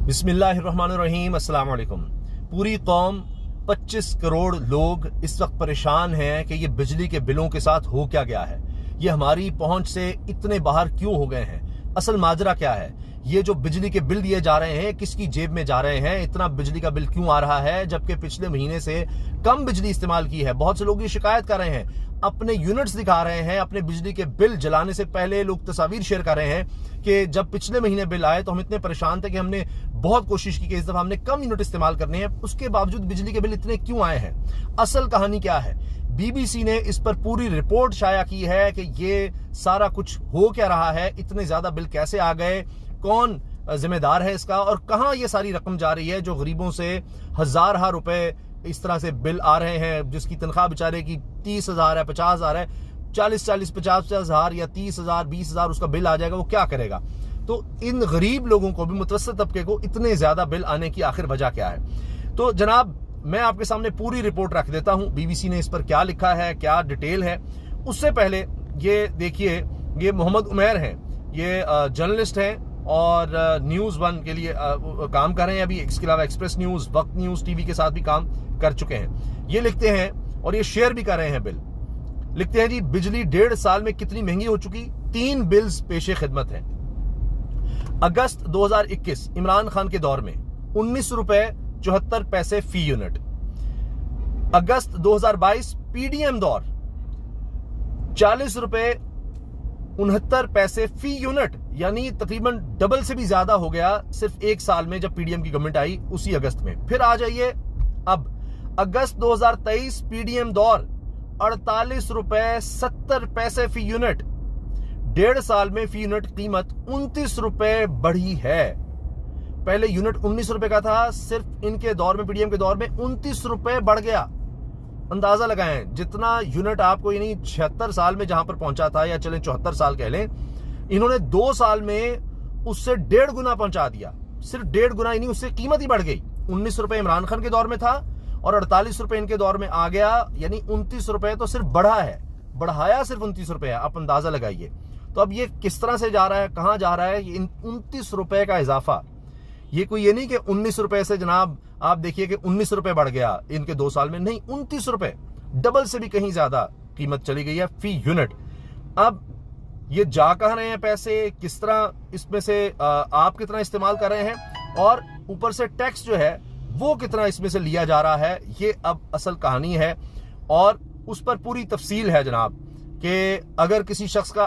बिस्मिल्लाहिर्रहमानिर्रहीम, अस्सलाम वालेकुम। पूरी कौम 25 करोड़ लोग इस वक्त परेशान हैं कि ये बिजली के बिलों के साथ हो क्या गया है, ये हमारी पहुंच से इतने बाहर क्यों हो गए हैं, असल माजरा क्या है, ये जो बिजली के बिल दिए जा रहे हैं किसकी जेब में जा रहे हैं, इतना बिजली का बिल क्यों आ रहा है जबकि पिछले महीने से कम बिजली इस्तेमाल की है। बहुत से लोग ये शिकायत कर रहे हैं, अपने यूनिट्स दिखा रहे हैं, अपने बिजली के बिल जलाने से पहले लोग तस्वीर शेयर कर रहे हैं कि जब पिछले महीने बिल आए तो हम इतने परेशान थे कि हमने बहुत कोशिश की कि इस दफा हमने कम यूनिट इस्तेमाल करने हैं, उसके बावजूद बिजली के बिल इतने क्यों आए हैं। असल कहानी क्या है, बीबीसी ने इस पर पूरी रिपोर्ट शाया की है कि ये सारा कुछ हो क्या रहा है, इतने ज्यादा बिल कैसे आ गए, कौन जिम्मेदार है इसका और कहां ये सारी रकम जा रही है जो गरीबों से हजार रुपए इस तरह से बिल आ रहे हैं, जिसकी तनख्वाह बेचारे की 30,000 है, 50,000 है, 40,000-50,000 या 30,000 20,000 उसका बिल आ जाएगा, वो क्या करेगा। तो इन गरीब लोगों को भी, मुतवस्सित तबके को इतने ज्यादा बिल आने की आखिर वजह क्या है। तो जनाब मैं आपके सामने पूरी रिपोर्ट रख देता हूं, बीबीसी ने इस पर क्या लिखा है, क्या डिटेल है। उससे पहले ये देखिए, ये मोहम्मद उमैर हैं, ये जर्नलिस्ट हैं और न्यूज़ 1 के लिए काम कर रहे हैं अभी। इसके अलावा एक्सप्रेस न्यूज़, वक्त न्यूज़ टीवी के साथ भी काम कर चुके हैं। ये लिखते हैं और ये शेयर भी कर रहे हैं बिल। लिखते हैं जी, बिजली 1.5 साल में कितनी महंगी हो चुकी, 3 बिल्स पेशे खिदमत हैं। अगस्त 2021 इमरान खान के दौर में 19 रुपए 74 पैसे फी यूनिट। अगस्त 2022 पीडीएम दौर 40 रुपए 69 पैसे फी यूनिट, यानी तकरीबन डबल से भी ज्यादा हो गया सिर्फ एक साल में जब पीडीएम की गवर्नमेंट आई उसी अगस्त में। फिर आ जाइए, अब अगस्त 2023 पीडीएम दौर 48 रुपए 70 पैसे फी यूनिट। 1.5 साल में फी यूनिट कीमत 29 रुपए बढ़ी है। पहले यूनिट 19 रुपए का था, सिर्फ इनके दौर में, पीडीएम के दौर में 29 रुपए बढ़ गया। अंदाजा लगाएं, जितना यूनिट आपको, यानी 76 साल में जहां पर पहुंचा था, या चलें 74 साल कह लें, इन्होंने 2 साल में उससे 1.5 गुना पहुंचा दिया। सिर्फ 1.5 गुना, यानी उससे कीमत ही बढ़ गई। 19 रुपए इमरान खान के दौर में था और 48 रुपए इनके दौर में आ गया, यानी 29 रुपए तो सिर्फ बढ़ा है, बढ़ाया सिर्फ 29 रुपए है। आप अंदाजा लगाइए। तो अब ये किस तरह से जा रहा है, कहां जा रहा है, ये 29 रुपए का इजाफा। ये कोई ये नहीं कि 19 रुपए से जनाब आप देखिए कि 19 रुपए बढ़ गया इनके 2 साल में, नहीं, 29 रुपए, डबल से भी कहीं ज्यादा कीमत चली गई है फी यूनिट। अब ये जा कहां रहे हैं पैसे, किस तरह इसमें से आप कितना इस्तेमाल कर रहे हैं, और ऊपर से टैक्स जो है वो कितना इसमें से लिया जा रहा है, ये अब असल कहानी है। और उस पर पूरी तफसील है जनाब कि अगर किसी शख्स का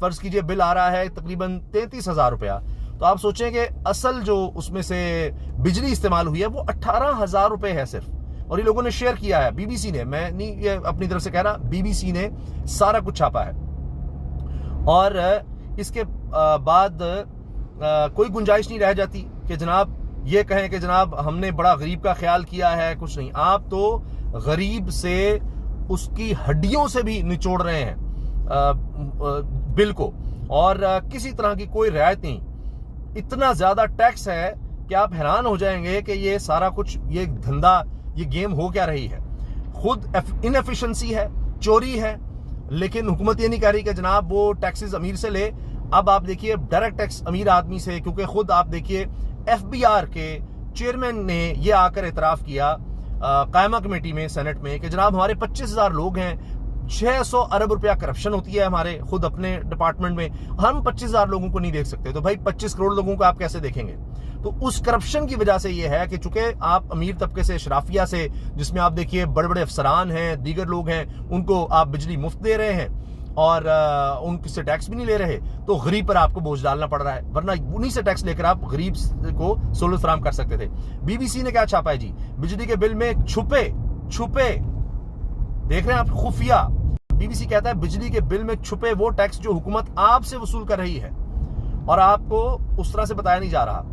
फर्ज कीजिए बिल आ रहा है तकरीबन 33,000 रुपया, तो आप सोचें कि असल जो उसमें से बिजली इस्तेमाल हुई है वो 18,000 रुपए है सिर्फ। और ये लोगों ने शेयर किया है, बीबीसी ने, मैं नहीं ये अपनी तरफ से कह रहा, बीबीसी ने सारा कुछ छापा है। और इसके बाद कोई गुंजाइश नहीं रह जाती कि जनाब ये कहें कि जनाब हमने बड़ा गरीब का ख्याल किया है, कुछ नहीं। आप तो गरीब से उसकी हड्डियों से भी निचोड़ रहे हैं बिल को, और किसी तरह की कोई रियायत नहीं। इतना ज्यादा टैक्स है कि आप हैरान हो जाएंगे कि ये सारा कुछ, ये धंधा, ये गेम हो क्या रही है। खुद इनएफिशिएंसी है, चोरी है, लेकिन हुकूमत ये नहीं कह रही कि जनाब वो टैक्सेस अमीर से ले। अब आप देखिए डायरेक्ट टैक्स अमीर आदमी से, क्योंकि खुद आप देखिए एफबीआर के चेयरमैन ने ये आकर एतराफ किया कायमा कमेटी में, सेनेट में, कि जनाब हमारे 25,000 लोग हैं, 600 अरब रुपया करप्शन होती है हमारे खुद अपने डिपार्टमेंट में, हम 25,000 लोगों को नहीं देख सकते, तो भाई 25 करोड़ लोगों को आप कैसे देखेंगे। तो उस करप्शन की वजह से ये है कि चूंकि आप अमीर तबके से, शराफिया से, जिसमें आप देखिए बड़े बड़े अफसरान हैं, दीगर लोग हैं, उनको आप बिजली मुफ्त दे रहे हैं और उनसे टैक्स भी नहीं ले रहे, तो गरीब पर आपको बोझ डालना पड़ रहा है, वरना उन्हीं से टैक्स लेकर आप गरीब को सहूलत फराहम कर सकते थे। बीबीसी ने क्या छापा है जी, बिजली के बिल में छुपे देख रहे हैं आप, खुफिया। बीबीसी कहता है बिजली के बिल में छुपे वो टैक्स जो हुकूमत आपसे वसूल कर रही है और आपको उस तरह से बताया नहीं जा रहा।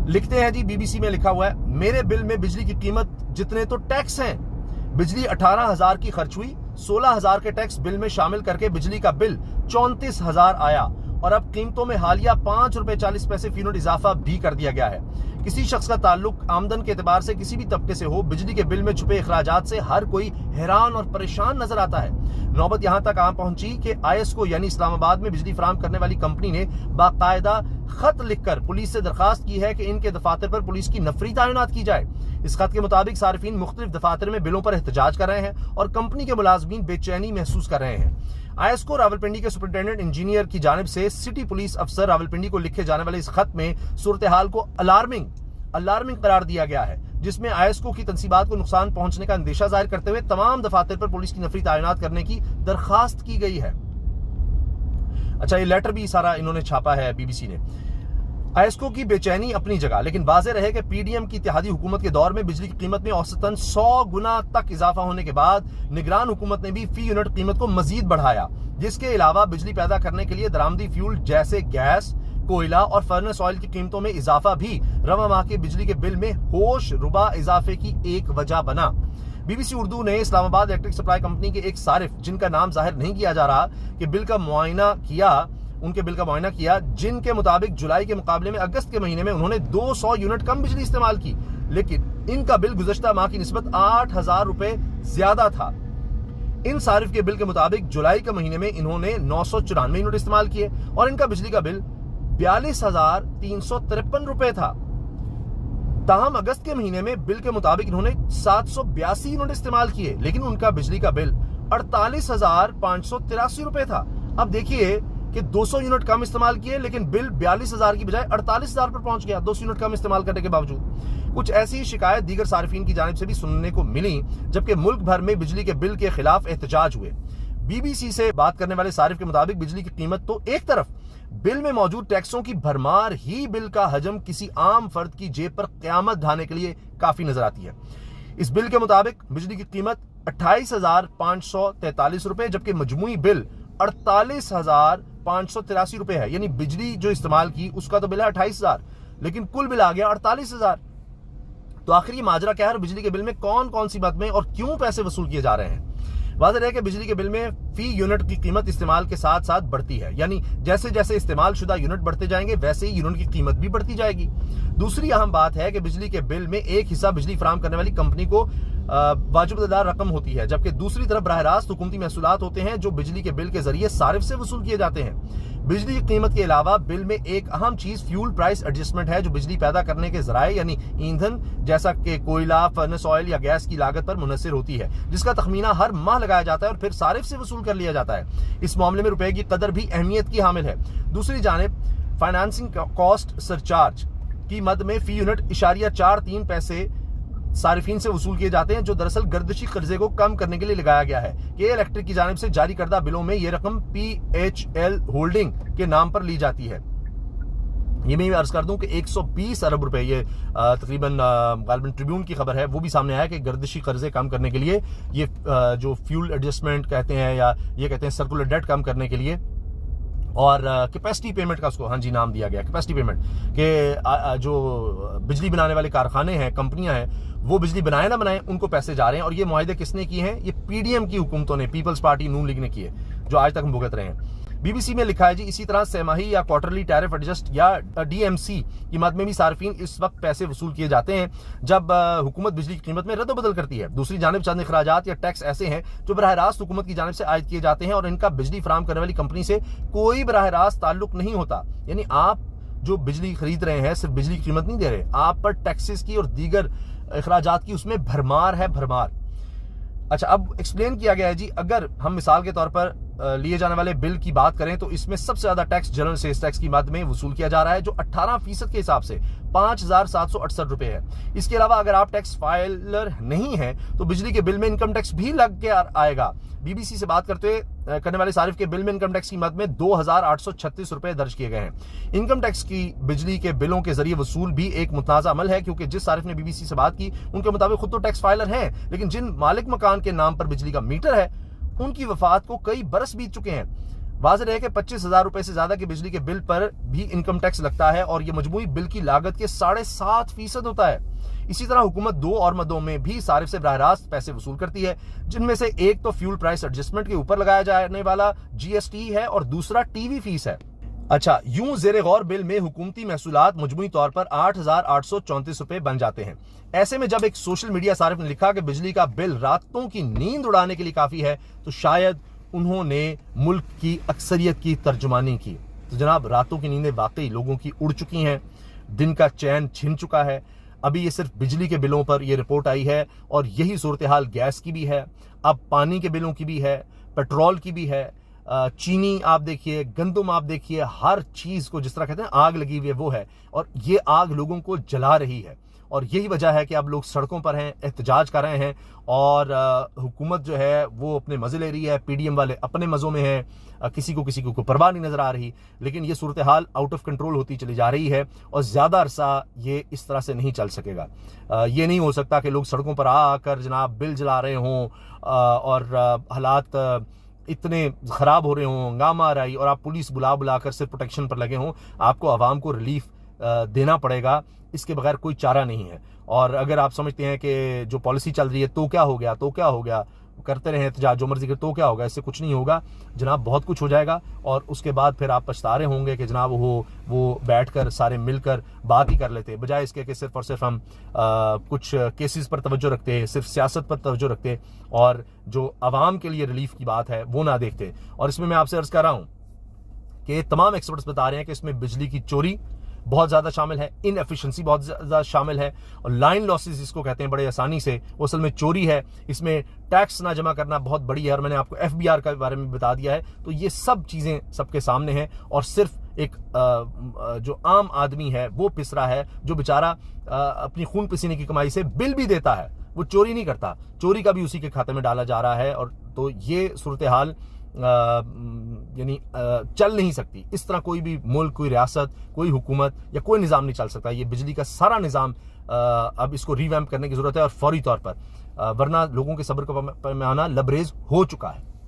लिखते हैं जी, बीबीसी में लिखा हुआ है, मेरे बिल में बिजली की कीमत जितने तो टैक्स हैं। बिजली 18,000 की खर्च हुई, 16,000 के टैक्स बिल में शामिल करके बिजली का बिल 34,000 आया। और अब कीमतों में हालिया 5 रुपए 40 पैसे फी यूनिट इजाफा भी कर दिया गया है। किसी शख्स का ताल्लुक आमदन के एतबार से किसी भी तबके से हो, बिजली के बिल में छुपे अखराजात से हर कोई हैरान और परेशान नजर आता है। नौबत यहां तक आ पहुंची कि IESCO यानी इस्लामाबाद में बिजली फराहम करने वाली कंपनी ने बाकायदा खत लिखकर पुलिस से दरखास्त की है कि इनके दफातर पर पुलिस की नफरी तैनात की जाए। इस खत के मुताबिक सार्फिन मुख्तलिफ दफातर में बिलों पर एहतजाज कर रहे हैं और कंपनी के मुलाजमीन बेचैनी महसूस कर रहे हैं। IESCO रावलपिंडी के सुपरिटेंडेंट इंजीनियर की जानिब से सिटी पुलिस अफसर रावलपिंडी को लिखे जाने वाले इस खत में सूरत हाल को अलार्मिंग करार दिया गया है, जिसमें IESCO की तंसीबात को नुकसान पहुंचने का अंदेशा जाहिर करते हुए तमाम दफातर पर पुलिस की नफरी तैनात करने की दरखास्त की गई है। अच्छा, ये लेटर भी सारा इन्होंने छापा है BBC ने। IESCO की बेचैनी अपनी जगह, लेकिन वाज़ेह रहे कि PDM की इत्तेहादी हुकूमत के दौर में बिजली की कीमत में औसतन 100 गुना तक इजाफा होने के बाद निगरान हुकूमत ने भी फी यूनिट कीमत को मजीद बढ़ाया, जिसके अलावा बिजली पैदा करने के लिए दरामदी फ्यूल जैसे गैस, कोयला और फर्नेस ऑयल की कीमतों में इजाफा भी रवा माह के बिजली के बिल में होश रुबा इजाफे की एक वजह बना। BBC उर्दू ने इस्लामाबाद इलेक्ट्रिक सप्लाई कंपनी के एक सारिफ, जिनका नाम जाहिर नहीं किया जा रहा, कि उनके बिल का मुआयना किया, जिनके मुताबिक जुलाई के मुकाबले में अगस्त के महीने में उन्होंने 200 यूनिट कम बिजली इस्तेमाल की, लेकिन इनका बिल गुज़श्ता माह की निस्बत 8,000 रुपए ज्यादा था। इन सारिफ के बिल के मुताबिक जुलाई के महीने में इन्होंने 994 यूनिट इस्तेमाल किए और इनका बिजली का बिल 42,353 रुपए था। ताहम अगस्त के महीने में बिल के मुताबिक इन्होंने 782 यूनिट इस्तेमाल किए, लेकिन उनका बिजली का बिल 48,583 रुपए था। अब देखिए कि 200 यूनिट कम इस्तेमाल किए, लेकिन बिल 42,000 की बजाय 48,000 पर पहुंच गया, 200 यूनिट कम इस्तेमाल करने के बावजूद। कुछ ऐसी शिकायत दीगर सार्फिन की जानिब से भी सुनने को मिली, जबकि मुल्क भर में बिजली के बिल के खिलाफ एहतजाज हुए। BBC से बात करने वाले सारिफ के मुताबिक बिजली की कीमत तो एक तरफ, बिल में मौजूद टैक्सों की भरमार ही बिल का हजम किसी आम फर्द की जेब पर क़यामत ढाने के लिए काफी नजर आती है। इस बिल के मुताबिक बिजली की कीमत 28,543 रुपए, जबकि मजमूई बिल 48,583 रुपए है। यानी बिजली जो इस्तेमाल की उसका तो बिल है 28,000, लेकिन कुल बिल आ गया 48,000। तो आखिर ये माजरा क्या है? बिजली के बिल में कौन कौन सी मद में और क्यों पैसे वसूल किए जा रहे हैं? वाज़ेह है कि बिजली के बिल में फी यूनिट की कीमत इस्तेमाल के साथ साथ बढ़ती है, यानी जैसे जैसे इस्तेमाल शुदा यूनिट बढ़ते जाएंगे वैसे ही यूनिट की कीमत भी बढ़ती जाएगी। दूसरी अहम बात है कि बिजली के बिल में एक हिस्सा बिजली फराहम करने वाली कंपनी को वाजिबदार रकम होती है, जबकि दूसरी तरफ बराह रास्त हुकूमती महसूलात होते हैं जो बिजली के बिल के जरिए सारिफ से वसूल किए जाते हैं। बिजली की कीमत के अलावा बिल में एक अहम चीज फ्यूल प्राइस एडजस्टमेंट है, जो बिजली पैदा करने के जराए यानी ईंधन जैसा कि कोयला, फर्नेस ऑयल या गैस की लागत पर मुनसर होती है, जिसका तखमीना हर माह लगाया जाता है और फिर सारिफ से वसूल कर लिया जाता है। इस मामले में रुपए की कदर भी अहमियत की हामिल है। दूसरी जानिब फाइनेंसिंग कॉस्ट सरचार्ज की मद में फी यूनिट 0.43 पैसे सारिफीन से वसूल किए जाते हैं, जो दरअसल गर्दिशी कर्जे को कम करने के लिए लगाया गया है। के इलेक्ट्रिक की जानिब से जारी करदा बिलों में यह रकम PHL होल्डिंग के नाम पर ली जाती है। ये मैं अर्ज कर दूं कि 120 अरब रुपए, ये तकरीबन गालिबन ट्रिब्यून की खबर है, वो भी सामने आया कि गर्दिशी कर्जे कम करने के लिए ये जो फ्यूल एडजस्टमेंट कहते हैं या ये कहते हैं सर्कुलर डेट कम करने के लिए और कैपेसिटी पेमेंट का उसको नाम दिया गया, कैपेसिटी पेमेंट के जो बिजली बनाने वाले कारखाने हैं, कंपनियां हैं, वो बिजली बनाए ना बनाए उनको पैसे जा रहे हैं। और ये मुआहदे किसने किए हैं? ये PDM की हुकूमतों ने, पीपल्स पार्टी नून लीग ने किए, जो आज तक हम भुगत रहे हैं। BBC में लिखा है जी, इसी तरह सेमाही या क्वार्टरली टैरिफ एडजस्ट या DMC की मद में भी सार्फिन इस वक्त पैसे वसूल किए जाते हैं जब हुकूमत बिजली की कीमत में रद्द-बदल करती है। दूसरी जानिब चंद अखराजात या टैक्स ऐसे हैं जो बराह रास्त हुकूमत की जानिब से आयद किए जाते हैं और इनका बिजली फराहम करने वाली कंपनी से कोई बराह रास्त ताल्लुक नहीं होता। यानी आप जो बिजली खरीद रहे हैं सिर्फ बिजली की कीमत नहीं दे रहे, आप पर टैक्सेस की और दीगर अखराजात की उसमें भरमार है, भरमार। अच्छा, अब एक्सप्लेन किया गया है जी, अगर हम मिसाल के तौर पर लिए जाने वाले बिल की बात करें तो इसमें सबसे ज्यादा टैक्स जनरल सेल्स टैक्स की मद में वसूल किया जा रहा है, जो 18% के हिसाब से 5,768 रुपए है। इसके अलावा अगर आप टैक्स फाइलर नहीं है तो बिजली के बिल में इनकम टैक्स भी लग के आएगा। BBC से बात करने वाले सारिफ के बिल में इनकम टैक्स की मद में 2,836 रुपए दर्ज किए गए हैं। इनकम टैक्स की बिजली के बिलों के जरिए वसूल भी एक मुतनाज़ा अमल है, क्योंकि जिस सारिफ ने BBC से बात की उनके मुताबिक खुद तो टैक्स फाइलर हैं, लेकिन जिन मालिक मकान के नाम पर बिजली का मीटर है उनकी वफात को कई बरस बीत चुके हैं। वाज़ेह है कि 25,000 रुपए से ज्यादा के बिजली के बिल पर भी इनकम टैक्स लगता है और यह मजमूई बिल की लागत के 7.5% होता है। इसी तरह हुकूमत दो और मदों में भी सारिफ से बराह रास्त पैसे वसूल करती है, जिनमें से एक तो फ्यूल प्राइस एडजस्टमेंट के ऊपर लगाया जाने वाला GST है और दूसरा TV फीस है। अच्छा, यूं ज़ेरे गौर बिल में हुकूमती महसूलात मजमूई तौर पर 8,834 रुपए बन जाते हैं। ऐसे में जब एक सोशल मीडिया सारिफ ने लिखा कि बिजली का बिल रातों की नींद उड़ाने के लिए काफी है, तो शायद उन्होंने मुल्क की अक्सरियत की तर्जुमानी की। तो जनाब, रातों की नींदें वाकई लोगों की उड़ चुकी हैं, दिन का चैन छिन चुका है। अभी ये सिर्फ बिजली के बिलों पर ये रिपोर्ट आई है, और यही सूरत हाल गैस की भी है, अब पानी के बिलों की भी है, पेट्रोल की भी है, चीनी आप देखिए, गंदम आप देखिए, हर चीज को जिस तरह कहते हैं आग लगी हुई है वो है, और ये आग लोगों को जला रही है। और यही वजह है कि अब लोग सड़कों पर हैं, एहतजाज कर रहे हैं, और हुकूमत जो है वो अपने मजे ले रही है, पीडीएम वाले अपने मज़ों में हैं, किसी को कोई परवाह नहीं नजर आ रही। लेकिन ये सूरत हाल आउट ऑफ कंट्रोल होती चली जा रही है, और ज़्यादा अरसा ये इस तरह से नहीं चल सकेगा। ये नहीं हो सकता कि लोग सड़कों पर आकर जनाब बिल जला रहे हों, और हालात इतने ख़राब हो रहे हों, हंगामा आ रही, और आप पुलिस बुला कर सिर्फ प्रोटेक्शन पर लगे हों। आपको आवाम को रिलीफ देना पड़ेगा, इसके बगैर कोई चारा नहीं है। और अगर आप समझते हैं कि जो पॉलिसी चल रही है तो क्या हो गया, तो क्या हो गया, करते रहे एहतजाज जो मर्जी कर, तो क्या होगा, इससे कुछ नहीं होगा जनाब, बहुत कुछ हो जाएगा। और उसके बाद फिर आप पछता रहे होंगे कि जनाब वो बैठकर सारे मिलकर बात ही कर लेते, बजाय इसके कि सिर्फ और सिर्फ हम कुछ केसेस पर तवज्जो रखते, सिर्फ सियासत पर तवज्जो रखते, और जो आवाम के लिए रिलीफ की बात है वो ना देखते। और इसमें मैं आपसे अर्ज कर रहा हूँ कि तमाम एक्सपर्ट्स बता रहे हैं कि इसमें बिजली की चोरी बहुत ज्यादा शामिल है, इनएफिशिएंसी बहुत ज्यादा शामिल है, और लाइन लॉसेस जिसको कहते हैं बड़े आसानी से, वो असल में चोरी है। इसमें टैक्स ना जमा करना बहुत बड़ी है, और मैंने आपको एफबीआर के बारे में बता दिया है। तो ये सब चीजें सबके सामने हैं, और सिर्फ एक जो आम आदमी है वो पिस रहा है, जो बेचारा अपनी खून पसीने की कमाई से बिल भी देता है, वो चोरी नहीं करता, चोरी का भी उसी के खाते में डाला जा रहा है। और तो ये सूरत हाल यानी चल नहीं सकती। इस तरह कोई भी मुल्क, कोई रियासत, कोई हुकूमत या कोई निज़ाम नहीं चल सकता। ये बिजली का सारा निज़ाम अब इसको रिवैम्प करने की ज़रूरत है, और फौरी तौर पर, वरना लोगों के सब्र का पैमाना लबरेज हो चुका है।